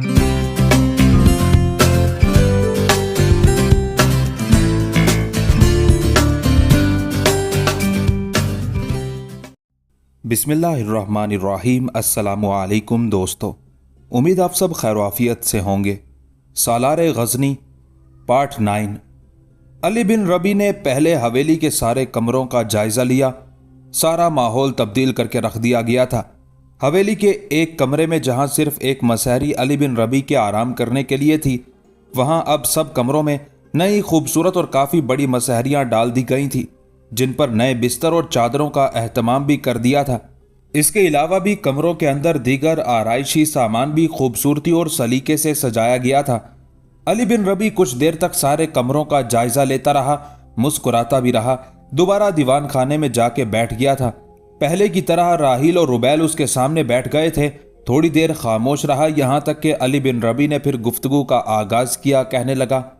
बिस्मिल्लाहिर्रहमानिर्रहीम। अस्सलामुअलैकुम दोस्तों, उम्मीद आप सब खैर-ओ-आफियत से होंगे। सालारे गज़नी पार्ट 9। अली बिन रबी ने पहले हवेली के सारे कमरों का जायजा लिया। सारा माहौल तब्दील करके रख दिया गया था। हवेली के एक कमरे में जहां सिर्फ एक मसहरी अली बिन रबी के आराम करने के लिए थी, वहां अब सब कमरों में नई खूबसूरत और काफ़ी बड़ी मसहरियां डाल दी गई थी, जिन पर नए बिस्तर और चादरों का एहतमाम भी कर दिया था। इसके अलावा भी कमरों के अंदर दीगर आराइशी सामान भी खूबसूरती और सलीके से सजाया गया था। अली बिन रबी कुछ देर तक सारे कमरों का जायजा लेता रहा, मुस्कुराता भी रहा। दोबारा दीवान खाने में जाके बैठ गया था। पहले की तरह राहिल और रुबैल उसके सामने बैठ गए थे। थोड़ी देर खामोश रहा, यहां तक कि अली बिन रबी ने फिर गुफ्तगू का आगाज किया। कहने लगा,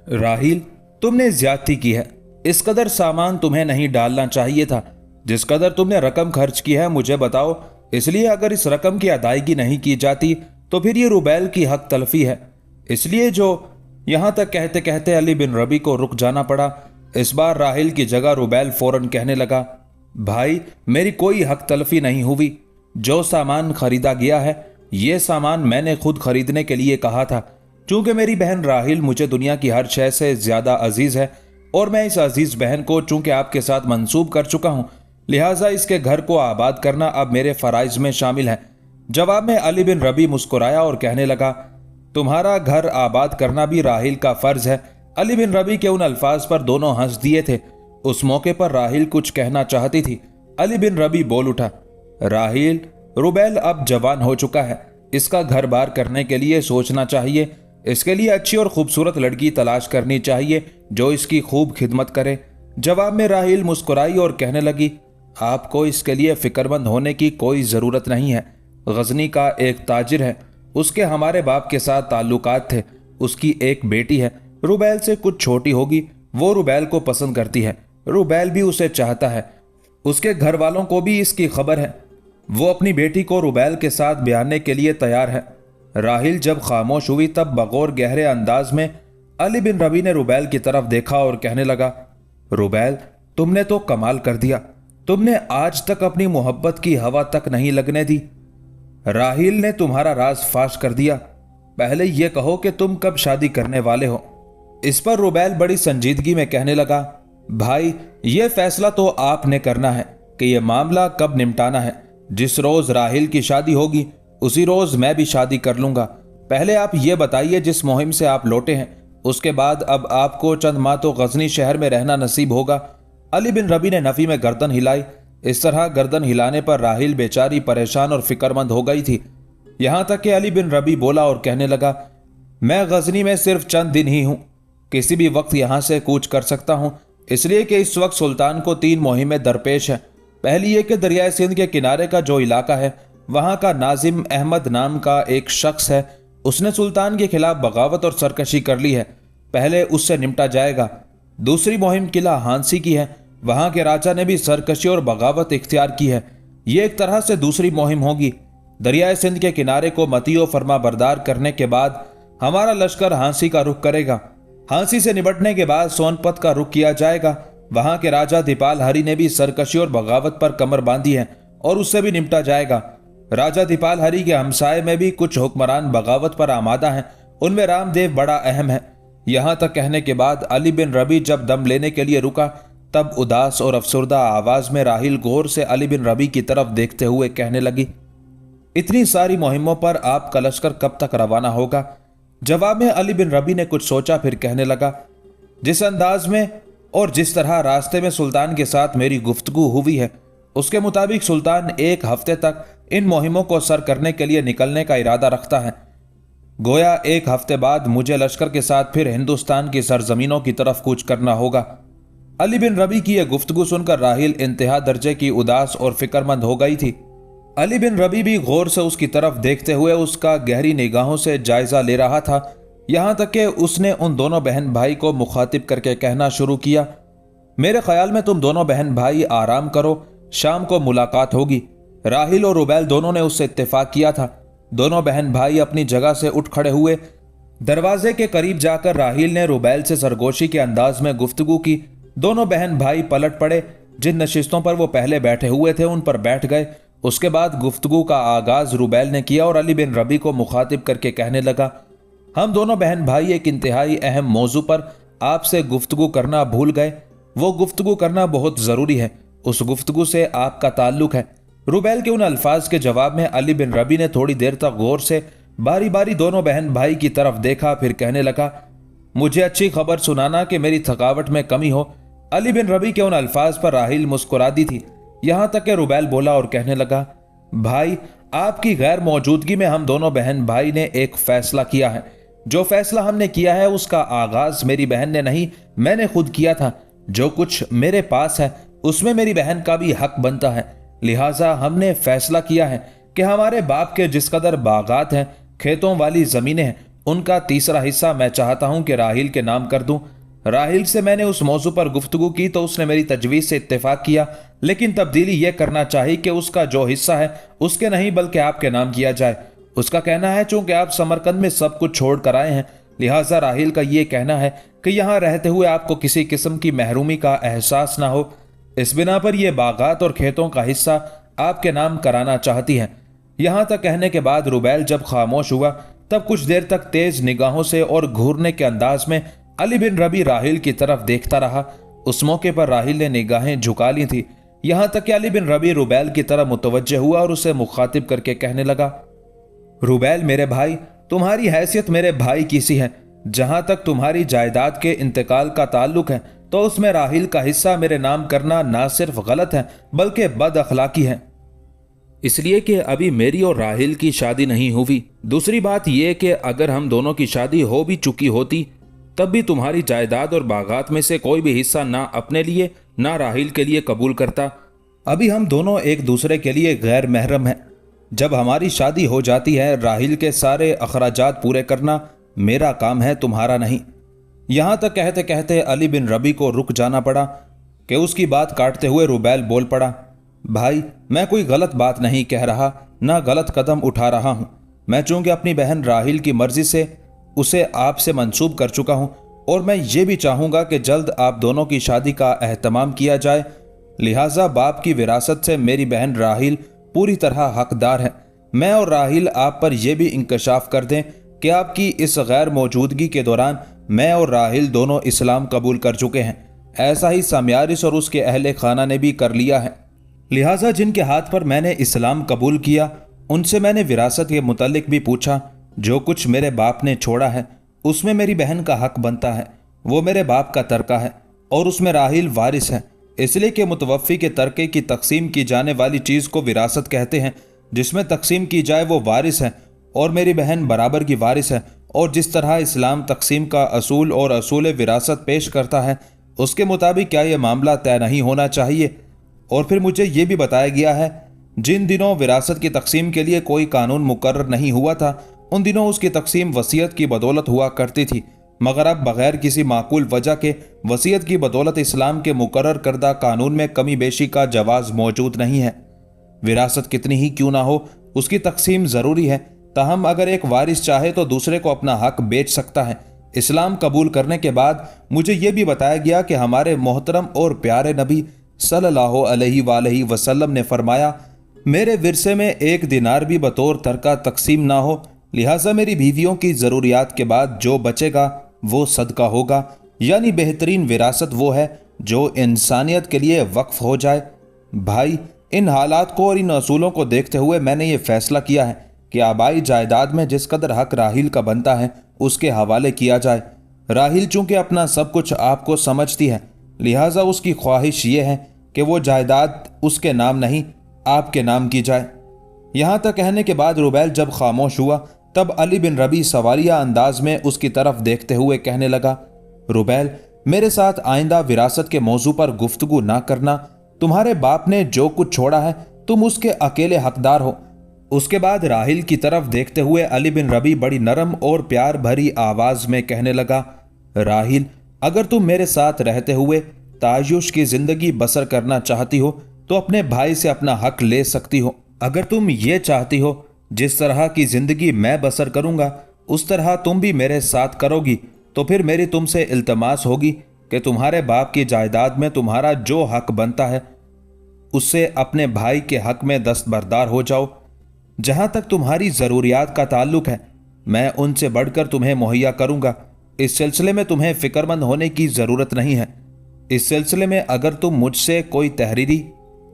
राहिल, तुमने ज्यादती की है। इस कदर सामान तुम्हें नहीं डालना चाहिए था। जिस कदर तुमने रकम खर्च की है मुझे बताओ, इसलिए अगर इस रकम की अदायगी नहीं की जाती तो फिर ये रुबैल की हक तलफी है। इसलिए जो यहां तक कहते कहते अली बिन रबी को रुक जाना पड़ा। इस बार राहिल की जगह रुबैल फौरन कहने लगा, भाई, मेरी कोई हक तलफी नहीं हुई। जो सामान खरीदा गया है ये सामान मैंने खुद खरीदने के लिए कहा था। चूंकि मेरी बहन राहिल मुझे दुनिया की हर शय से ज्यादा अजीज है और मैं इस अजीज बहन को चूंकि आपके साथ मंसूब कर चुका हूं, लिहाजा इसके घर को आबाद करना अब मेरे फराइज में शामिल है। जवाब में अली बिन रबी मुस्कुराया और कहने लगा, तुम्हारा घर आबाद करना भी राहिल का फर्ज है। अली बिन रबी के उन अल्फाज पर दोनों हंस दिए थे। उस मौके पर राहिल कुछ कहना चाहती थी। अली बिन रबी बोल उठा, राहिल, रुबैल अब जवान हो चुका है। इसका घर बार करने के लिए सोचना चाहिए। इसके लिए अच्छी और खूबसूरत लड़की तलाश करनी चाहिए जो इसकी खूब खिदमत करे। जवाब में राहिल मुस्कुराई और कहने लगी, आपको इसके लिए फिक्रमंद होने की कोई ज़रूरत नहीं है। गजनी का एक ताजिर है, उसके हमारे बाप के साथ ताल्लुकात थे। उसकी एक बेटी है, रुबैल से कुछ छोटी होगी। वो रुबैल को पसंद करती है, रुबैल भी उसे चाहता है। उसके घर वालों को भी इसकी खबर है। वो अपनी बेटी को रुबैल के साथ ब्याहने के लिए तैयार है। राहिल जब खामोश हुई तब बगौर गहरे अंदाज में अली बिन रबी ने रुबैल की तरफ देखा और कहने लगा, रुबैल, तुमने तो कमाल कर दिया। तुमने आज तक अपनी मोहब्बत की हवा तक नहीं लगने दी। राहिल ने तुम्हारा राज फाश कर दिया। पहले यह कहो कि तुम कब शादी करने वाले हो। इस पर रुबैल बड़ी संजीदगी में कहने लगा, भाई, यह फैसला तो आपने करना है कि यह मामला कब निपटाना है। जिस रोज राहिल की शादी होगी उसी रोज मैं भी शादी कर लूंगा। पहले आप ये बताइए, जिस मुहिम से आप लौटे हैं उसके बाद अब आपको चंद माह तो गजनी शहर में रहना नसीब होगा। अली बिन रबी ने नफी में गर्दन हिलाई। इस तरह गर्दन हिलाने पर राहिल बेचारी परेशान और फिक्रमंद हो गई थी। यहां तक कि अली बिन रबी बोला और कहने लगा, मैं गजनी में सिर्फ चंद दिन ही हूं, किसी भी वक्त यहां से कूच कर सकता हूं, इसलिए कि इस वक्त सुल्तान को 3 मुहिमें दरपेश है। पहली ये कि दरियाए सिंध के किनारे का जो इलाका है वहां का नाजिम अहमद नाम का एक शख्स है, उसने सुल्तान के खिलाफ बगावत और सरकशी कर ली है। पहले उससे निपटा जाएगा। दूसरी मुहिम किला हांसी की है, वहां के राजा ने भी सरकशी और बगावत इख्तियार की है। ये एक तरह से दूसरी मुहिम होगी। दरियाए सिंध के किनारे को मतीओ फरमा बरदार करने के बाद हमारा लश्कर हांसी का रुख करेगा। हांसी से निपटने के बाद सोनपत का रुख किया जाएगा। वहां के राजा दीपाल हरी ने भी सरकशी और बगावत पर कमर बांधी है और उससे भी निपटा जाएगा। राजा दीपाल हरी के हमसाए में भी कुछ हुक्मरान बगावत पर आमादा हैं, उनमें रामदेव बड़ा अहम है। यहां तक कहने के बाद अली बिन रबी जब दम लेने के लिए रुका तब उदास और अफसरदा आवाज में राहिल गौर से अली बिन रबी की तरफ देखते हुए कहने लगी, इतनी सारी मुहिमों पर आपका लश्कर कब तक रवाना होगा। जवाब में अली बिन रबी ने कुछ सोचा, फिर कहने लगा, जिस अंदाज में और जिस तरह रास्ते में सुल्तान के साथ मेरी गुफ्तगू हुई है उसके मुताबिक सुल्तान 1 हफ्ते तक इन मुहिमों को सर करने के लिए निकलने का इरादा रखता है। गोया 1 हफ्ते बाद मुझे लश्कर के साथ फिर हिंदुस्तान की सरजमीनों की तरफ कूच करना होगा। अली बिन रबी की यह गुफ्तगू सुनकर राहिल इंतहा दर्जे की उदास और फिक्रमंद हो गई थी। अली बिन रबी भी गौर से उसकी तरफ देखते हुए उसका गहरी निगाहों से जायजा ले रहा था। यहां तक कि उसने उन दोनों बहन भाई को मुखातिब करके कहना शुरू किया, मेरे ख्याल में तुम दोनों बहन भाई आराम करो, शाम को मुलाकात होगी। राहिल और रुबैल दोनों ने उससे इत्तेफाक किया था। दोनों बहन भाई अपनी जगह से उठ खड़े हुए। दरवाजे के करीब जाकर राहील ने रुबैल से सरगोशी के अंदाज में गुफ्तगू की। दोनों बहन भाई पलट पड़े। जिन नशिस्तों पर वो पहले बैठे हुए थे उन पर बैठ गए। उसके बाद गुफ्तगू का आगाज रुबैल ने किया और अली बिन रबी को मुखातिब करके कहने लगा, हम दोनों बहन भाई एक इंतहाई अहम मौजू पर आपसे गुफ्तगू करना भूल गए। वो गुफ्तगू करना बहुत जरूरी है। उस गुफ्तगू से आपका ताल्लुक है। रुबैल के उन अल्फाज के जवाब में अली बिन रबी ने थोड़ी देर तक गौर से बारी बारी दोनों बहन भाई की तरफ देखा, फिर कहने लगा, मुझे अच्छी खबर सुनाना कि मेरी थकावट में कमी हो। अली बिन रबी के उन अल्फाज पर राहील मुस्कुरा दी थी। यहां तक कि रुबैल बोला और कहने लगा, भाई आपकी गैर मौजूदगी में हम दोनों बहन भाई ने एक फैसला किया है। जो फैसला हमने किया है उसका आगाज मेरी बहन ने नहीं, मैंने खुद किया था। जो कुछ मेरे पास है उसमें मेरी बहन का भी हक बनता है। लिहाजा हमने फैसला किया है कि हमारे बाप के जिस कदर बागात हैं, खेतों वाली जमीनें हैं, उनका तीसरा हिस्सा मैं चाहता हूं कि राहील के नाम कर दूं। राहील से मैंने उस मौजू पर गुफ्तगू की तो उसने मेरी तजवीज से इत्तेफाक किया, लेकिन तब्दीली यह करना चाहिए कि उसका जो हिस्सा है उसके नहीं बल्कि आपके नाम किया जाए। उसका कहना है चूंकि आप समरकंद में सब कुछ छोड़ कर आए हैं, लिहाजा राहील का यह कहना है कि यहां रहते हुए आपको किसी किस्म की महरूमी का एहसास ना हो। इस बिना पर यह बागात और खेतों का हिस्सा आपके नाम कराना चाहती है। यहां तक कहने के बाद रुबैल जब खामोश हुआ तब कुछ देर तक तेज निगाहों से और घूरने के अंदाज में अली बिन रबी राहील की तरफ देखता रहा। उस मौके पर राहील ने निगाहें झुका ली थी। यहां तक कि अली बिन रबी रुबैल की तरफ मुतवज्जे हुआ और उसे मुखातिब करके कहने लगा, रुबैल मेरे भाई, तुम्हारी हैसियत मेरे भाई की सी है। जहां तक तुम्हारी जायदाद के इंतकाल का ताल्लुक है तो उसमें राहील का हिस्सा मेरे नाम करना ना सिर्फ गलत है बल्कि बद अखलाकी है, इसलिए कि अभी मेरी और राहील की शादी नहीं हुई। दूसरी बात यह कि अगर हम दोनों की शादी हो भी चुकी होती तब भी तुम्हारी जायदाद और बागात में से कोई भी हिस्सा ना अपने लिए ना राहील के लिए कबूल करता। अभी हम दोनों एक दूसरे के लिए गैर महरम हैं। जब हमारी शादी हो जाती है, राहील के सारे अखराजात पूरे करना मेरा काम है, तुम्हारा नहीं। यहां तक कहते कहते अली बिन रबी को रुक जाना पड़ा कि उसकी बात काटते हुए रुबैल बोल पड़ा, भाई मैं कोई गलत बात नहीं कह रहा, ना गलत कदम उठा रहा हूं। मैं चूंकि अपनी बहन राहील की मर्जी से उसे आपसे मंसूब कर चुका हूं और मैं ये भी चाहूंगा कि जल्द आप दोनों की शादी का एहतमाम किया जाए। लिहाजा बाप की विरासत से मेरी बहन राहील पूरी तरह हकदार है। मैं और राहील आप पर यह भी इंकशाफ कर दें कि आपकी इस गैर मौजूदगी के दौरान मैं और राहील दोनों इस्लाम कबूल कर चुके हैं। ऐसा ही सामयारिस और उसके अहले खाना ने भी कर लिया है। लिहाजा जिनके हाथ पर मैंने इस्लाम कबूल किया उनसे मैंने विरासत के मुतालिक भी पूछा। जो कुछ मेरे बाप ने छोड़ा है उसमें मेरी बहन का हक बनता है। वो मेरे बाप का तरका है और उसमें राहील वारिस है, इसलिए कि मुतवफ़ी के तरके की तकसीम की जाने वाली चीज़ को विरासत कहते हैं। जिसमें तकसीम की जाए वो वारिस है और मेरी बहन बराबर की वारिस है। और जिस तरह इस्लाम तकसीम का असूल और असूल विरासत पेश करता है उसके मुताबिक क्या यह मामला तय नहीं होना चाहिए। और फिर मुझे ये भी बताया गया है जिन दिनों विरासत की तकसीम के लिए कोई कानून मुकर्रर नहीं हुआ था उन दिनों उसकी तकसीम वसीयत की बदौलत हुआ करती थी, मगर अब बगैर किसी माकूल वजह के वसीयत की बदौलत इस्लाम के मुकर्रर करदा कानून में कमी बेशी का जवाज मौजूद नहीं है। विरासत कितनी ही क्यों ना हो उसकी तकसीम ज़रूरी है, ताहम अगर एक वारिस चाहे तो दूसरे को अपना हक बेच सकता है। इस्लाम कबूल करने के बाद मुझे यह भी बताया गया कि हमारे मोहतरम और प्यारे नबी सल्लल्लाहु अलैहि वसल्लम ने फरमाया, मेरे विरसे में एक दिनार भी बतौर तरका तकसीम ना हो, लिहाजा मेरी बीवियों की ज़रूरियात के बाद जो बचेगा वो सदका होगा। यानी बेहतरीन विरासत वो है जो इंसानियत के लिए वक्फ हो जाए। भाई इन हालात को और इन असूलों को देखते हुए मैंने ये फैसला किया है कि आबाई जायदाद में जिस कदर हक राहील का बनता है उसके हवाले किया जाए। राहील चूंकि अपना सब कुछ आपको समझती है, लिहाजा उसकी ख्वाहिश ये है कि वो जायदाद उसके नाम नहीं आपके नाम की जाए। यहाँ तक कहने के बाद रुबैल जब खामोश हुआ तब अली बिन रबी सवालिया अंदाज में उसकी तरफ देखते हुए कहने लगा, रुबैल मेरे साथ आइंदा विरासत के मौजू पर गुफ्तगू ना करना। तुम्हारे बाप ने जो कुछ छोड़ा है तुम उसके अकेले हकदार हो। उसके बाद राहील की तरफ देखते हुए अली बिन रबी बड़ी नरम और प्यार भरी आवाज में कहने लगा, राहील अगर तुम मेरे साथ रहते हुए तायुश की जिंदगी बसर करना चाहती हो तो अपने भाई से अपना हक ले सकती हो। अगर तुम ये चाहती हो जिस तरह की जिंदगी मैं बसर करूंगा उस तरह तुम भी मेरे साथ करोगी, तो फिर मेरी तुमसे इल्तमास होगी कि तुम्हारे बाप की जायदाद में तुम्हारा जो हक बनता है उससे अपने भाई के हक में दस्तबरदार हो जाओ। जहां तक तुम्हारी ज़रूरियात का ताल्लुक है, मैं उनसे बढ़कर तुम्हें मुहैया करूंगा। इस सिलसिले में तुम्हें फिक्रमंद होने की ज़रूरत नहीं है। इस सिलसिले में अगर तुम मुझसे कोई तहरीरी।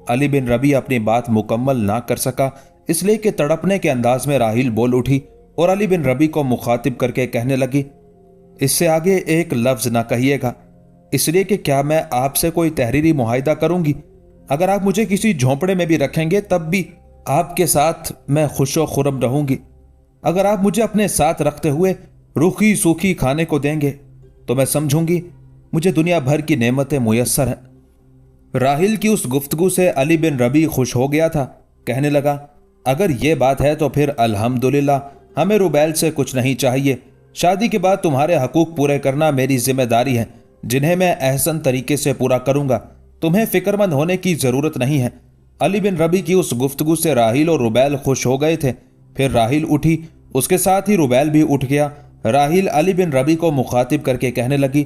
अली बिन रबी अपनी बात मुकम्मल ना कर सका, इसलिए कि तड़पने के अंदाज में राहिल बोल उठी और अली बिन रबी को मुखातिब करके कहने लगी, इससे आगे एक लफ्ज़ ना कहिएगा, इसलिए कि क्या मैं आपसे कोई तहरीरी मुआहिदा करूंगी? अगर आप मुझे किसी झोंपड़े में भी रखेंगे तब भी आपके साथ मैं खुशो खुरम रहूंगी। अगर आप मुझे अपने साथ रखते हुए रूखी सूखी खाने को देंगे तो मैं समझूंगी मुझे दुनिया भर की नेमतें मुयस्सर हैं। राहिल की उस गुफ्तगू से अली बिन रबी खुश हो गया था। कहने लगा, अगर ये बात है तो फिर अल्हम्दुलिल्लाह, हमें रुबैल से कुछ नहीं चाहिए। शादी के बाद तुम्हारे हकूक पूरे करना मेरी जिम्मेदारी है, जिन्हें मैं एहसन तरीके से पूरा करूंगा। तुम्हें फिक्रमंद होने की जरूरत नहीं है। अली बिन रबी की उस गुफ्तगू से राहिल और रुबैल खुश हो गए थे। फिर राहिल उठी, उसके साथ ही रुबैल भी उठ गया। राहिल अली बिन रबी को मुखातिब करके कहने लगी,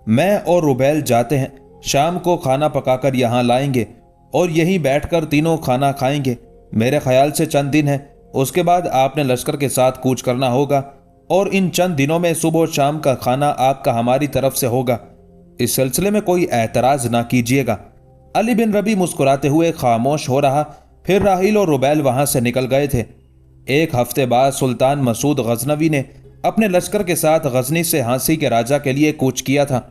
मैं और रुबैल जाते हैं, शाम को खाना पकाकर यहाँ लाएंगे और यहीं बैठकर तीनों खाना खाएंगे। मेरे ख्याल से चंद दिन है, उसके बाद आपने लश्कर के साथ कूच करना होगा और इन चंद दिनों में सुबह और शाम का खाना आपका हमारी तरफ से होगा। इस सिलसिले में कोई एतराज ना कीजिएगा। अली बिन रबी मुस्कुराते हुए खामोश हो रहा। फिर राहिल और रुबैल वहां से निकल गए थे। एक हफ्ते बाद सुल्तान मसूद गजनवी ने अपने लश्कर के साथ गजनी से हांसी के राजा के लिए कूच किया था।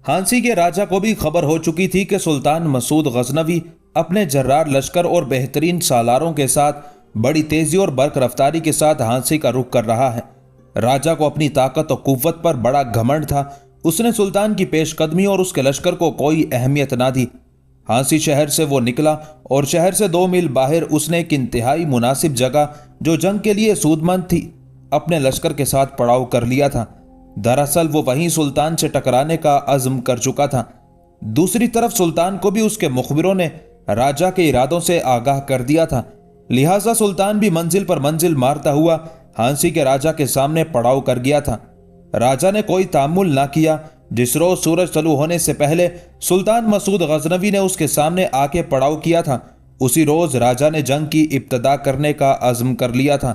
हांसी के राजा को भी खबर हो चुकी थी कि सुल्तान मसूद गजनवी अपने जर्रार लश्कर और बेहतरीन सालारों के साथ बड़ी तेजी और बर्क रफ्तारी के साथ हांसी का रुख कर रहा है। राजा को अपनी ताकत और कुव्वत पर बड़ा घमंड था। उसने सुल्तान की पेशकदमी और उसके लश्कर को कोई अहमियत ना दी। हांसी शहर से वो निकला और शहर से 2 मील बाहर उसने एक इंतहाई मुनासिब जगह, जो जंग के लिए सूदमंद थी, अपने लश्कर के साथ पड़ाव कर लिया था। दरअसल वो वहीं सुल्तान से टकराने का अज़्म कर चुका था। दूसरी तरफ सुल्तान को भी उसके मुखबिरों ने राजा के इरादों से आगाह कर दिया था। लिहाजा सुल्तान भी मंजिल पर मंजिल मारता हुआ हांसी के राजा के सामने पड़ाव कर गया था। राजा ने कोई तामुल ना किया। जिस रोज सूरज तलू होने से पहले सुल्तान मसूद गजनवी ने उसके सामने आके पड़ाव किया था, उसी रोज राजा ने जंग की इब्तदा करने का अज़्म कर लिया था।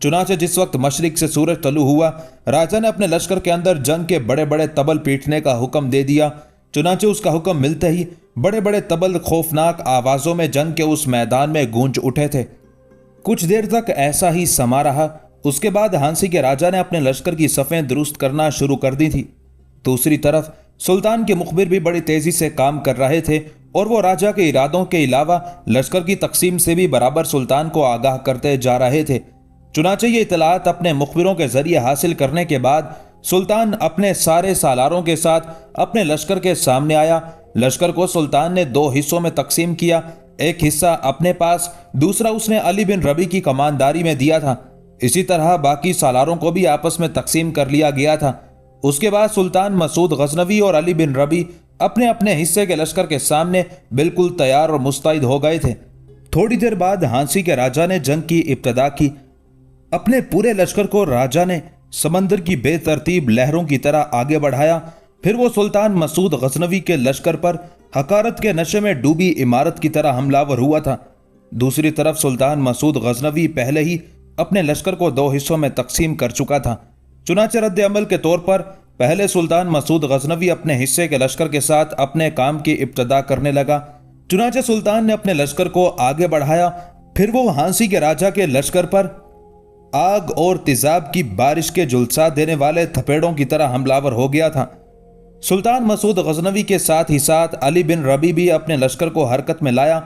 चुनाचे जिस वक्त मशरिक से सूरज तलू हुआ, राजा ने अपने लश्कर के अंदर जंग के बड़े बड़े तबल पीटने का हुक्म दे दिया। चुनाचे उसका हुक्म मिलते ही बड़े बड़े तबल खौफनाक आवाजों में जंग के उस मैदान में गूंज उठे थे। कुछ देर तक ऐसा ही समा रहा। उसके बाद हांसी के राजा ने अपने लश्कर की सफ़ें दुरुस्त करना शुरू कर दी थी। दूसरी तरफ सुल्तान के मुखबिर भी बड़ी तेजी से काम कर रहे थे और वो राजा के इरादों के अलावा लश्कर की तकसीम से भी बराबर सुल्तान को आगाह करते जा रहे थे। चुनाचे ये इतलात अपने मुखबिरों के जरिए हासिल करने के बाद सुल्तान अपने सारे सालारों के साथ अपने लश्कर के सामने आया। लश्कर को सुल्तान ने 2 हिस्सों में तकसीम किया। एक हिस्सा अपने पास, दूसरा उसने अली बिन रबी की कमानदारी में दिया था। इसी तरह बाकी सालारों को भी आपस में तकसीम कर लिया गया था। उसके बाद सुल्तान मसूद गजनवी और अली बिन रबी अपने अपने हिस्से के लश्कर के सामने बिल्कुल तैयार और मुस्तैद हो गए थे। थोड़ी देर बाद हांसी के राजा ने जंग की इब्तदा की। अपने पूरे लश्कर को राजा ने समंदर की बेतरतीब लहरों की तरह आगे बढ़ाया। फिर वो सुल्तान मसूद गजनवी के लश्कर पर हकारत के नशे में डूबी इमारत की तरह हमलावर हुआ था। दूसरी तरफ सुल्तान मसूद गजनवी पहले ही अपने लश्कर को 2 हिस्सों में तकसीम कर चुका था। चुनाचे रद्द अमल के तौर पर पहले सुल्तान मसूद गजनवी अपने हिस्से के लश्कर के साथ अपने काम की इब्तदा करने लगा। चुनाचे सुल्तान ने अपने लश्कर को आगे बढ़ाया। फिर वो हांसी के राजा के लश्कर पर आग और तेजाब की बारिश के जुलसा देने वाले थपेड़ों की तरह हमलावर हो गया था। सुल्तान मसूद गजनवी के साथ ही साथ अली बिन रबी भी अपने लश्कर को हरकत में लाया।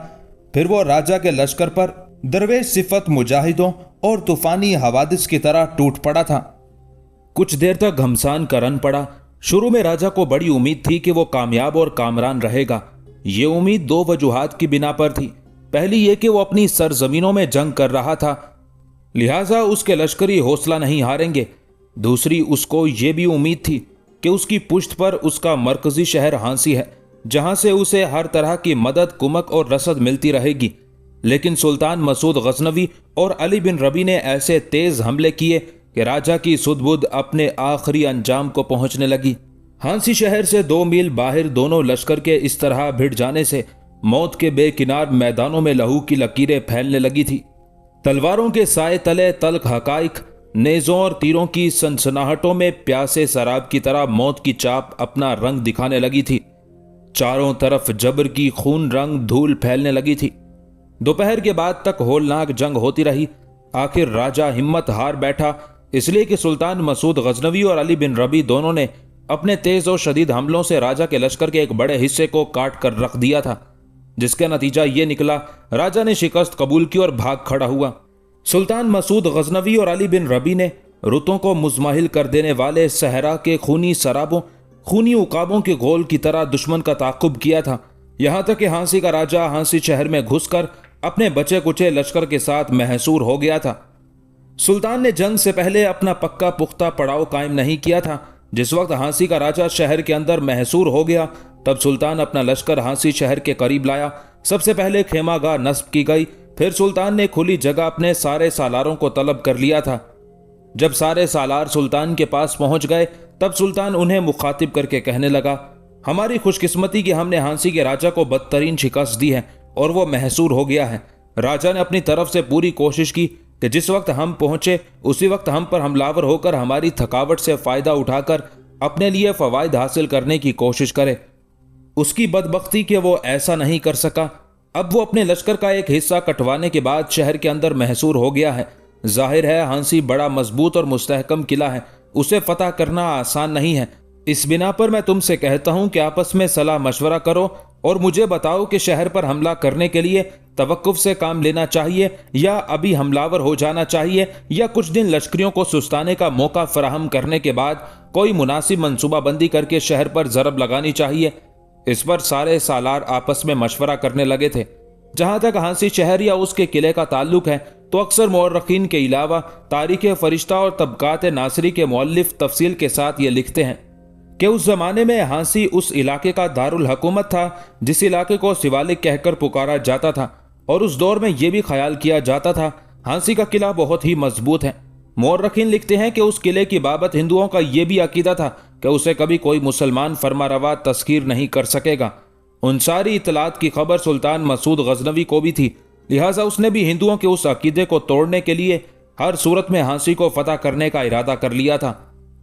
फिर वो राजा के लश्कर पर दरवेश सिफत मुजाहिदों और तूफानी हवादिस की तरह टूट पड़ा था। कुछ देर तक घमसान का रन पड़ा। शुरू में राजा को बड़ी उम्मीद थी कि वो कामयाब और कामरान रहेगा। ये उम्मीद 2 वजूहात की बिना पर थी। पहली ये कि वो अपनी सरजमीनों में जंग कर रहा था, लिहाजा उसके लश्करी हौसला नहीं हारेंगे। दूसरी, उसको ये भी उम्मीद थी कि उसकी पुश्त पर उसका मरकजी शहर हांसी है, जहां से उसे हर तरह की मदद, कुमक और रसद मिलती रहेगी। लेकिन सुल्तान मसूद गजनवी और अली बिन रबी ने ऐसे तेज हमले किए कि राजा की सुध-बुध अपने आखिरी अंजाम को पहुंचने लगी। हांसी शहर से 2 मील बाहर दोनों लश्कर के इस तरह भिड़ जाने से मौत के बेकिनार मैदानों में लहू की लकीरें फैलने लगी थी। तलवारों के साए तले तल्ख हकाइक, नेजों और तीरों की सनसनाहटों में प्यासे शराब की तरह मौत की चाप अपना रंग दिखाने लगी थी। चारों तरफ जबर की खून रंग धूल फैलने लगी थी। दोपहर के बाद तक होलनाक जंग होती रही। आखिर राजा हिम्मत हार बैठा, इसलिए कि सुल्तान मसूद गजनवी और अली बिन रबी दोनों ने अपने तेज और शदीद हमलों से राजा के लश्कर के एक बड़े हिस्से को काट कर रख दिया था, जिसका नतीजा ये निकला, राजा ने शिकस्त कबूल की और भाग खड़ा हुआ। सुल्तान मसूद गजनवी और अली बिन रबी ने रुतों को मुजमहिल कर देने वाले सहरा के खूनी शराबों, खूनी उकाबों के गोल की तरह दुश्मन का ताकुब किया था, यहां तक कि हांसी का राजा हांसी शहर में घुसकर अपने बचे कुचे लश्कर के साथ महसूर हो गया था। सुल्तान ने जंग से पहले अपना पक्का पुख्ता पड़ाव कायम नहीं किया था। जिस वक्त हांसी का राजा शहर के अंदर महसूर हो गया, तब सुल्तान अपना लश्कर हांसी शहर के करीब लाया। सबसे पहले खेमागाह नस्ब की गई, फिर सुल्तान ने खुली जगह अपने सारे सालारों को तलब कर लिया था। जब सारे सालार सुल्तान के पास पहुंच गए, तब सुल्तान उन्हें मुखातिब करके कहने लगा, हमारी खुशकिस्मती कि हमने हांसी के राजा को बदतरीन शिकस्त दी है और वो महसूर हो गया है। राजा ने अपनी तरफ से पूरी कोशिश की कि जिस वक्त हम पहुंचे उसी वक्त हम पर हमलावर होकर हमारी थकावट से फायदा उठाकर अपने लिए फवायद हासिल करने की कोशिश करे। उसकी बदबख्ती कि वो ऐसा नहीं कर सका। अब वो अपने लश्कर का एक हिस्सा कटवाने के बाद शहर के अंदर महसूर हो गया है। जाहिर है हांसी बड़ा मजबूत और मुस्तहकम किला है, उसे फतह करना आसान नहीं है। इस बिना पर मैं तुमसे कहता हूं कि आपस में सलाह मशवरा करो और मुझे बताओ कि शहर पर हमला करने के लिए तवक्कुफ से काम लेना चाहिए या अभी हमलावर हो जाना चाहिए, या कुछ दिन लश्करियों को सुस्ताने का मौका फराहम करने के बाद कोई मुनासिब मनसूबाबंदी करके शहर पर जरब लगानी चाहिए। इस पर सारे सालार आपस में मशवरा करने लगे थे। जहां तक हांसी शहर या उसके किले का ताल्लुक है, तो अक्सर मौर्रखीन के अलावा तारीख फरिश्ता और तबकात नासरी के मौलिफ तफसील के साथ ये लिखते हैं कि उस जमाने में हांसी उस इलाके का दारुल हुकूमत था जिस इलाके को सिवालिक कहकर पुकारा जाता था, और उस दौर में यह भी ख्याल किया जाता था हांसी का किला बहुत ही मजबूत है। मौर्रखीन लिखते हैं कि उस किले की बाबत हिंदुओं का यह भी अकीदा था कि उसे कभी कोई मुसलमान फरमारवा तस्खीर नहीं कर सकेगा। उन सारी इतलात की खबर सुल्तान मसूद गजनवी को भी थी, लिहाजा उसने भी हिंदुओं के उस अकीदे को तोड़ने के लिए हर सूरत में हांसी को फतह करने का इरादा कर लिया था।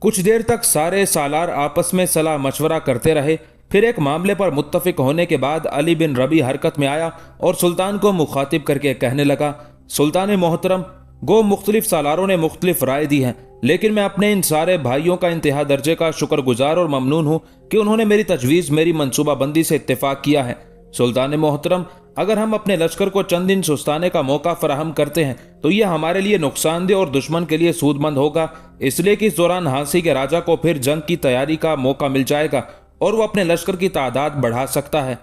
कुछ देर तक सारे सालार आपस में सलाह मशवरा करते रहे। फिर एक मामले पर मुत्तफिक होने के बाद अली बिन रबी हरकत में आया और सुल्तान को मुखातिब करके कहने लगा, सुल्तान मोहतरम, गो मुख्तलिफ सालारों ने मुख्तलिफ राय दी है, लेकिन मैं अपने इन सारे भाइयों का इंतहा दर्जे का शुक्रगुजार और ममनून हूँ कि उन्होंने मेरी तजवीज़, मेरी मनसूबाबंदी से इत्तेफाक किया है। सुल्तान मोहतरम, अगर हम अपने लश्कर को चंद दिन सुस्ताने का मौका फराहम करते हैं तो यह हमारे लिए नुकसानदेह और दुश्मन के लिए सूदमंद होगा, इसलिए कि इस दौरान हांसी के राजा को फिर जंग की तैयारी का मौका मिल जाएगा और वो अपने लश्कर की तादाद बढ़ा सकता है,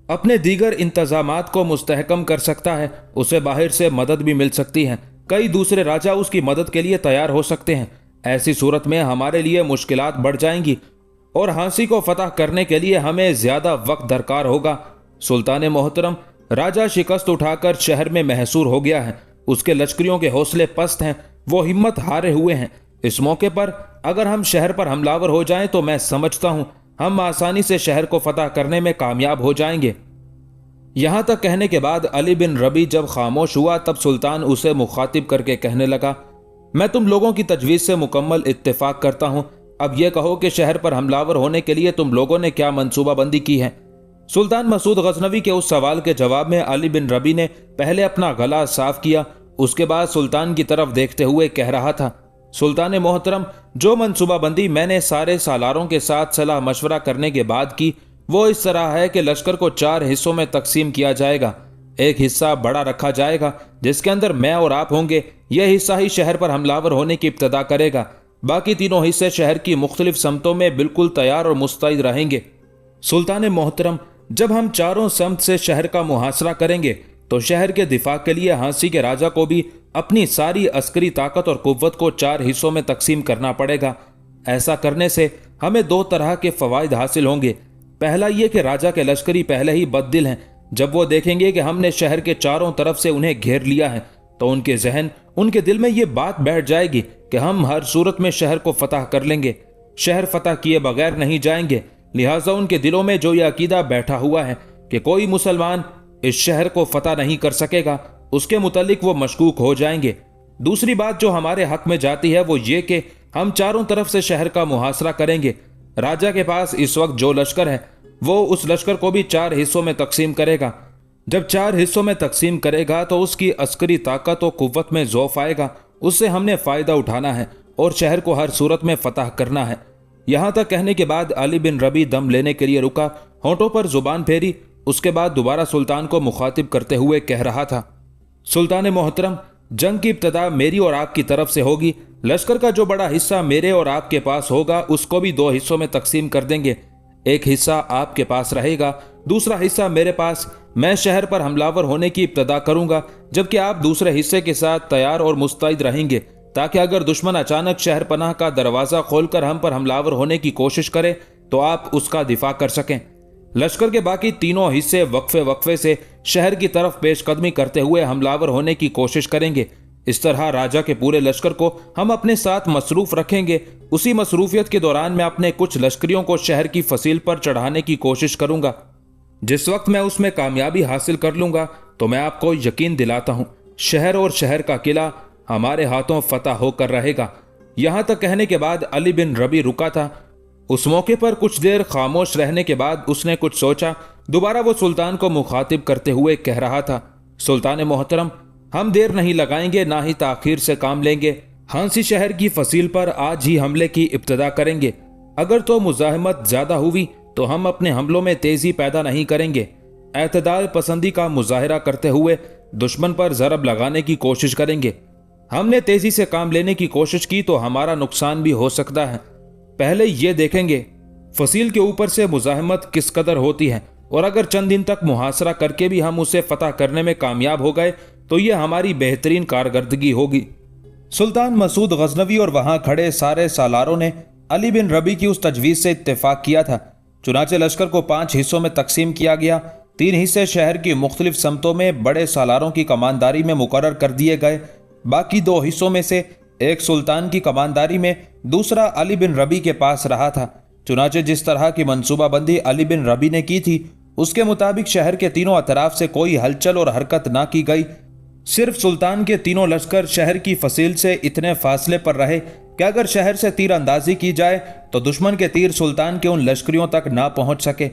अपने दीगर इंतजामात को मुस्तहकम कर सकता है, उसे बाहर से मदद भी मिल सकती है, कई दूसरे राजा उसकी मदद के लिए तैयार हो सकते हैं। ऐसी सूरत में हमारे लिए मुश्किलात बढ़ जाएंगी और हांसी को फतह करने के लिए हमें ज्यादा वक्त दरकार होगा। सुल्तान मोहतरम, राजा शिकस्त उठाकर शहर में महसूर हो गया है, उसके लश्करियों के हौसले पस्त हैं, वो हिम्मत हारे हुए हैं। इस मौके पर अगर हम शहर पर हमलावर हो जाएं तो मैं समझता हूं हम आसानी से शहर को फतह करने में कामयाब हो जाएंगे। यहां तक कहने के बाद अली बिन रबी जब खामोश हुआ, तब सुल्तान उसे मुखातिब करके कहने लगा, मैं तुम लोगों की तजवीज़ से मुकम्मल इत्तेफाक करता हूं। अब यह कहो कि शहर पर हमलावर होने के लिए तुम लोगों ने क्या मनसूबाबंदी की है। सुल्तान मसूद गजनवी के उस सवाल के जवाब में अली बिन रबी ने पहले अपना गला साफ किया, उसके बाद सुल्तान की तरफ देखते हुए कह रहा था, सुल्तान मोहतरम, जो मनसूबाबंदी मैंने सारे सालारों के साथ सलाह मशवरा करने के बाद की, वो इस तरह है कि लश्कर को 4 हिस्सों में तकसीम किया जाएगा। एक हिस्सा बड़ा रखा जाएगा जिसके अंदर मैं और आप होंगे, यह हिस्सा ही शहर पर हमलावर होने की इब्तदा करेगा। बाकी तीनों हिस्से शहर की मुख्तलिफ समतों में बिल्कुल तैयार और मुस्तैद रहेंगे। सुल्तान मोहतरम, जब हम चारों समत से शहर का मुहासरा करेंगे तो शहर के दिफा के लिए हांसी के राजा को भी अपनी सारी अस्करी ताकत और कुव्वत को 4 हिस्सों में तकसीम करना पड़ेगा। ऐसा करने से हमें 2 तरह के फवायद हासिल होंगे। पहला यह कि राजा के लश्करी पहले ही बददिल हैं, जब वो देखेंगे कि हमने शहर के चारों तरफ से उन्हें घेर लिया है तो उनके जहन, उनके दिल में ये बात बैठ जाएगी कि हम हर सूरत में शहर को फतह कर लेंगे, शहर फतह किए बगैर नहीं जाएंगे। लिहाजा उनके दिलों में जो ये अकीदा बैठा हुआ है कि कोई मुसलमान इस शहर को फतह नहीं कर सकेगा, उसके मुतालिक वो मशकूक हो जाएंगे। दूसरी बात जो हमारे हक में जाती है वो ये कि हम चारों तरफ से शहर का मुहासरा करेंगे। राजा के पास इस वक्त जो लश्कर है वो उस लश्कर को भी 4 हिस्सों में तकसीम करेगा। जब 4 हिस्सों में तकसीम करेगा तो उसकी अस्करी ताकत और कुव्वत में ज़ौफ आएगा, उससे हमने फ़ायदा उठाना है और शहर को हर सूरत में फतह करना है। यहाँ तक कहने के बाद अली बिन रबी दम लेने के लिए रुका, होंठों पर जुबान फेरी, उसके बाद दोबारा सुल्तान को मुखातिब करते हुए कह रहा था, सुल्तान मोहतरम, जंग की इब्तदा मेरी और आपकी तरफ से होगी। लश्कर का जो बड़ा हिस्सा मेरे और आपके पास होगा उसको भी 2 हिस्सों में तकसीम कर देंगे। एक हिस्सा आपके पास रहेगा, दूसरा हिस्सा मेरे पास। मैं शहर पर हमलावर होने की इब्तदा करूंगा, जबकि आप दूसरे हिस्से के साथ तैयार और मुस्तैद रहेंगे, ताकि अगर दुश्मन अचानक शहर पनाह का दरवाज़ा खोलकर हम पर हमलावर होने की कोशिश करे तो आप उसका दिफा कर सकें। लश्कर के बाकी तीनों हिस्से वक्फे वक्फे से शहर की तरफ पेशकदमी करते हुए हमलावर होने की कोशिश करेंगे। इस तरह राजा के पूरे लश्कर को हम अपने साथ मसरूफ रखेंगे। उसी मसरूफियत के दौरान मैं अपने कुछ लश्करियों को शहर की फसील पर चढ़ाने की कोशिश करूंगा। जिस वक्त मैं उसमें कामयाबी हासिल कर लूंगा तो मैं आपको यकीन दिलाता हूं, शहर और शहर का किला हमारे हाथों फतह होकर रहेगा। यहां तक कहने के बाद अली बिन रबी रुका था। उस मौके पर कुछ देर खामोश रहने के बाद उसने कुछ सोचा। दोबारा वो सुल्तान को मुखातिब करते हुए कह रहा था, सुल्तान मोहतरम, हम देर नहीं लगाएंगे, ना ही ताखीर से काम लेंगे। हांसी शहर की फसील पर आज ही हमले की इब्तदा करेंगे। अगर तो मुजाहिमत ज्यादा हुई तो हम अपने हमलों में तेजी पैदा नहीं करेंगे। एतदाल पसंदी का मुजाहिरा करते हुए दुश्मन पर जरब लगाने की कोशिश करेंगे। हमने तेजी से काम लेने की कोशिश की तो हमारा नुकसान भी हो सकता है। पहले ये देखेंगे फसील के ऊपर से मुजाहिमत किस कदर होती है, और अगर चंद दिन तक मुहासरा करके भी हम उसे फतह करने में कामयाब हो गए तो यह हमारी बेहतरीन कारकर्दगी होगी। सुल्तान मसूद गजनवी और वहां खड़े सारे सालारों ने अली बिन रबी की उस तजवीज़ से इत्तेफाक किया था। चुनाचे लश्कर को 5 हिस्सों में तकसीम किया गया। 3 हिस्से शहर की मुख्तलिफ समतों में बड़े सालारों की कमानदारी में मुकर्रर कर दिए गए। बाकी 2 हिस्सों में से एक सुल्तान की कमानदारी में, दूसरा अली बिन रबी के पास रहा था। चुनाचे जिस तरह की मनसूबाबंदी अली बिन रबी ने की थी उसके मुताबिक शहर के तीनों अतराफ से कोई हलचल और हरकत ना की गई। सिर्फ सुल्तान के तीनों लश्कर शहर की फसील से इतने फासले पर रहे कि अगर शहर से तीर अंदाजी की जाए तो दुश्मन के तीर सुल्तान के उन लश्करियों तक ना पहुंच सके।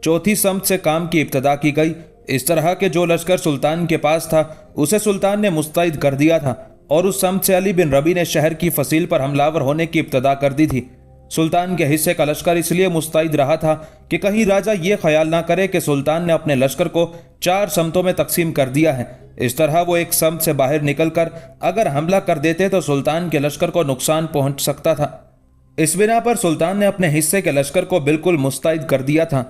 चौथी समत से काम की इब्तदा की गई। इस तरह के जो लश्कर सुल्तान के पास था उसे सुल्तान ने मुस्तैद कर दिया था, और उस समत से अली बिन रबी ने शहर की फसील पर हमलावर होने की इब्तदा कर दी थी। सुल्तान के हिस्से का लश्कर इसलिए मुस्तैद रहा था कि कहीं राजा ये ख्याल ना करे कि सुल्तान ने अपने लश्कर को 4 समतों में तकसीम कर दिया है। इस तरह वो एक समत से बाहर निकलकर अगर हमला कर देते तो सुल्तान के लश्कर को नुकसान पहुंच सकता था। इस बिना पर सुल्तान ने अपने हिस्से के लश्कर को बिल्कुल मुस्तैद कर दिया था।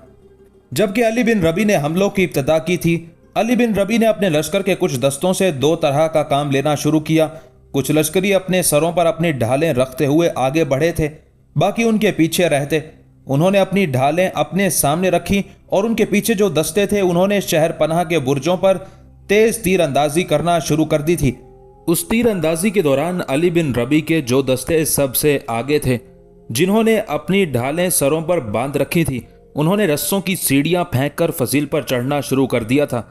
जबकि अली बिन रबी ने हमलों की इब्तदा की थी। अली बिन रबी ने अपने लश्कर के कुछ दस्तों से 2 तरह का काम लेना शुरू किया। कुछ लश्करी अपने सरों पर अपनी ढालें रखते हुए आगे बढ़े थे, बाकी उनके पीछे रहते। उन्होंने अपनी ढालें अपने सामने रखी और उनके पीछे जो दस्ते थे उन्होंने शहर पनाह के बुर्जों पर तेज तीर अंदाजी करना शुरू कर दी थी। उस तीर अंदाजी के दौरान अली बिन रबी के जो दस्ते सबसे आगे थे, जिन्होंने अपनी ढालें सरों पर बांध रखी थी, उन्होंने रस्सों की सीढ़ियां फेंककर फसील पर चढ़ना शुरू कर दिया था।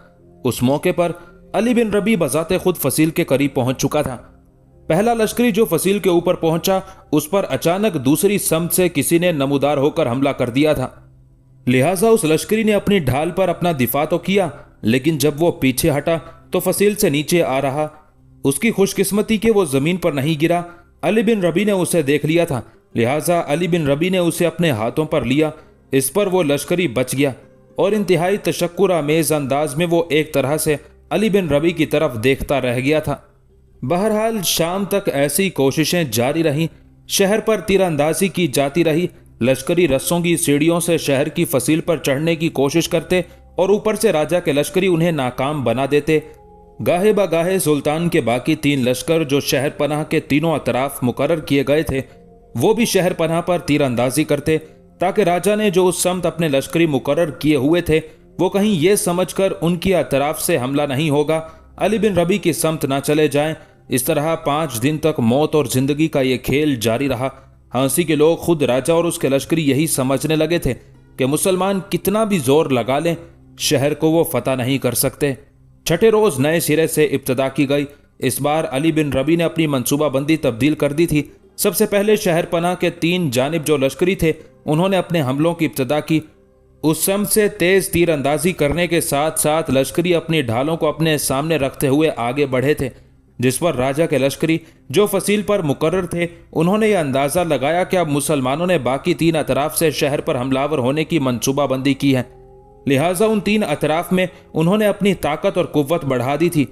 उस मौके पर अली बिन रबी बजाते खुद फसील के करीब पहुंच चुका था। पहला लश्करी जो फसील के ऊपर पहुंचा उस पर अचानक दूसरी समत से किसी ने नमूदार होकर हमला कर दिया था। लिहाजा उस लश्करी ने अपनी ढाल पर अपना दिफा तो किया, लेकिन जब वो पीछे हटा तो फसील से नीचे आ रहा। उसकी खुशकिस्मती कि वो जमीन पर नहीं गिरा। अली बिन रबी ने उसे देख लिया था, लिहाजा अली बिन रबी ने उसे अपने हाथों पर लिया। इस पर वो लश्करी बच गया और इंतहाई तशक्कुर आमेज अंदाज में वो एक तरह से अली बिन रबी की तरफ देखता रह गया था। बहरहाल शाम तक ऐसी कोशिशें जारी रहीं। शहर पर तीरंदाजी की जाती रही। लश्करी रस्सों की सीढ़ियों से शहर की फसील पर चढ़ने की कोशिश करते और ऊपर से राजा के लश्करी उन्हें नाकाम बना देते। गाहे बगाहे सुल्तान के बाकी 3 लश्कर जो शहर पनाह के तीनों अतराफ मुकर्रर किए गए थे वो भी शहर पनाह पर तीरंदाजी करते, ताकि राजा ने जो उस समत अपने लश्करी मुकर्रर किए हुए थे वो कहीं ये समझकर उनकी तरफ से हमला नहीं होगा, अली बिन रबी की समत ना चले जाएं। इस तरह 5 दिन तक मौत और जिंदगी का ये खेल जारी रहा। हांसी के लोग, खुद राजा और उसके लश्करी यही समझने लगे थे कि मुसलमान कितना भी जोर लगा लें, शहर को वो फतह नहीं कर सकते। छठे रोज नए सिरे से इब्तदा की गई। इस बार अली बिन रबी ने अपनी मंसूबाबंदी तब्दील कर दी थी। सबसे पहले शहर पनाह के 3 जानिब जो लश्करी थे, उन्होंने अपने हमलों की इब्तदा की। उस सम से तेज तीर अंदाजी करने के साथ साथ लश्करी अपनी ढालों को अपने सामने रखते हुए आगे बढ़े थे, जिस पर राजा के लश्करी जो फसील पर मुकर्रर थे, उन्होंने यह अंदाजा लगाया कि अब मुसलमानों ने बाकी 3 अतराफ से शहर पर हमलावर होने की मंसूबाबंदी की है। लिहाजा उन 3 अतराफ में उन्होंने अपनी ताकत और कुव्वत बढ़ा दी थी।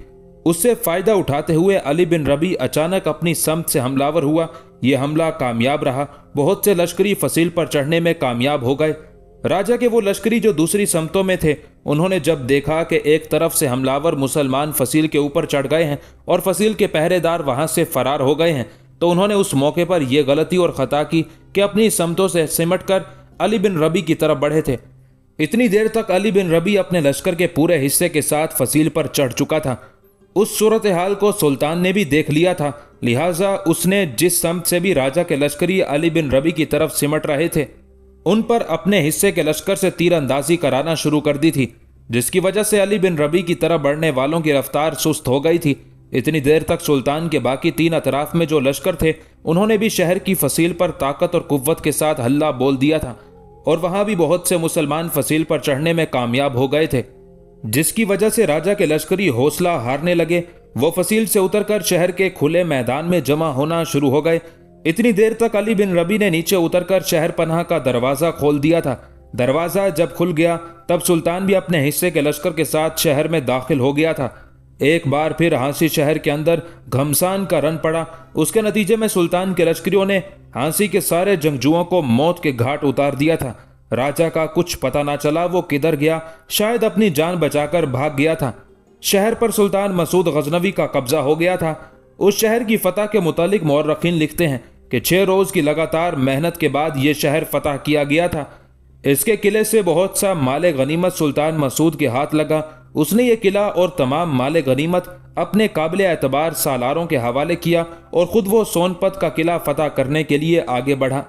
उससे फायदा उठाते हुए अली बिन रबी अचानक अपनी समत से हमलावर हुआ। यह हमला कामयाब रहा। बहुत से लश्करी फसील पर चढ़ने में कामयाब हो गए। राजा के वो लश्करी जो दूसरी समतों में थे, उन्होंने जब देखा कि एक तरफ से हमलावर मुसलमान फसील के ऊपर चढ़ गए हैं और फसील के पहरेदार वहां से फरार हो गए हैं, तो उन्होंने उस मौके पर यह गलती और खता की कि अपनी समतों से सिमटकर अली बिन रबी की तरफ बढ़े थे। इतनी देर तक अली बिन रबी अपने लश्कर के पूरे हिस्से के साथ फसील पर चढ़ चुका था। उस सूरत हाल को सुल्तान ने भी देख लिया था। लिहाजा उसने जिस समत से भी राजा के लश्करी अली बिन रबी की तरफ सिमट रहे थे, उन पर अपने हिस्से के लश्कर से तीरंदाजी कराना शुरू कर दी थी, जिसकी वजह से अली बिन रबी की तरफ बढ़ने वालों की रफ्तार सुस्त हो गई थी। इतनी देर तक सुल्तान के बाकी 3 अतराफ में जो लश्कर थे, उन्होंने भी शहर की फसील पर ताकत और कुव्वत के साथ हल्ला बोल दिया था और वहां भी बहुत से मुसलमान फसील पर चढ़ने में कामयाब हो गए थे, जिसकी वजह से राजा के लश्करी हौसला हारने लगे। वो फसील से उतरकर शहर के खुले मैदान में जमा होना शुरू हो गए। इतनी देर तक अली बिन रबी ने नीचे उतरकर शहर पनाह का दरवाजा खोल दिया था। दरवाजा जब खुल गया, तब सुल्तान भी अपने हिस्से के लश्कर के साथ शहर में दाखिल हो गया था। एक बार फिर हांसी शहर के अंदर घमसान का रन पड़ा। उसके नतीजे में सुल्तान के लश्करियों ने हांसी के सारे जंगजुओं को मौत के घाट उतार दिया था। राजा का कुछ पता ना चला वो किधर गया, शायद अपनी जान बचाकर भाग गया था। शहर पर सुल्तान मसूद गजनवी का कब्जा हो गया था। उस शहर की फतह के मुतालिक मौर्रखीन लिखते हैं कि 6 रोज की लगातार मेहनत के बाद यह शहर फतह किया गया था। इसके किले से बहुत सा माले गनीमत सुल्तान मसूद के हाथ लगा। उसने ये किला और तमाम माले गनीमत अपने काबिल एतबार सालारों के हवाले किया और खुद वो सोनपत का किला फतह करने के लिए आगे बढ़ा।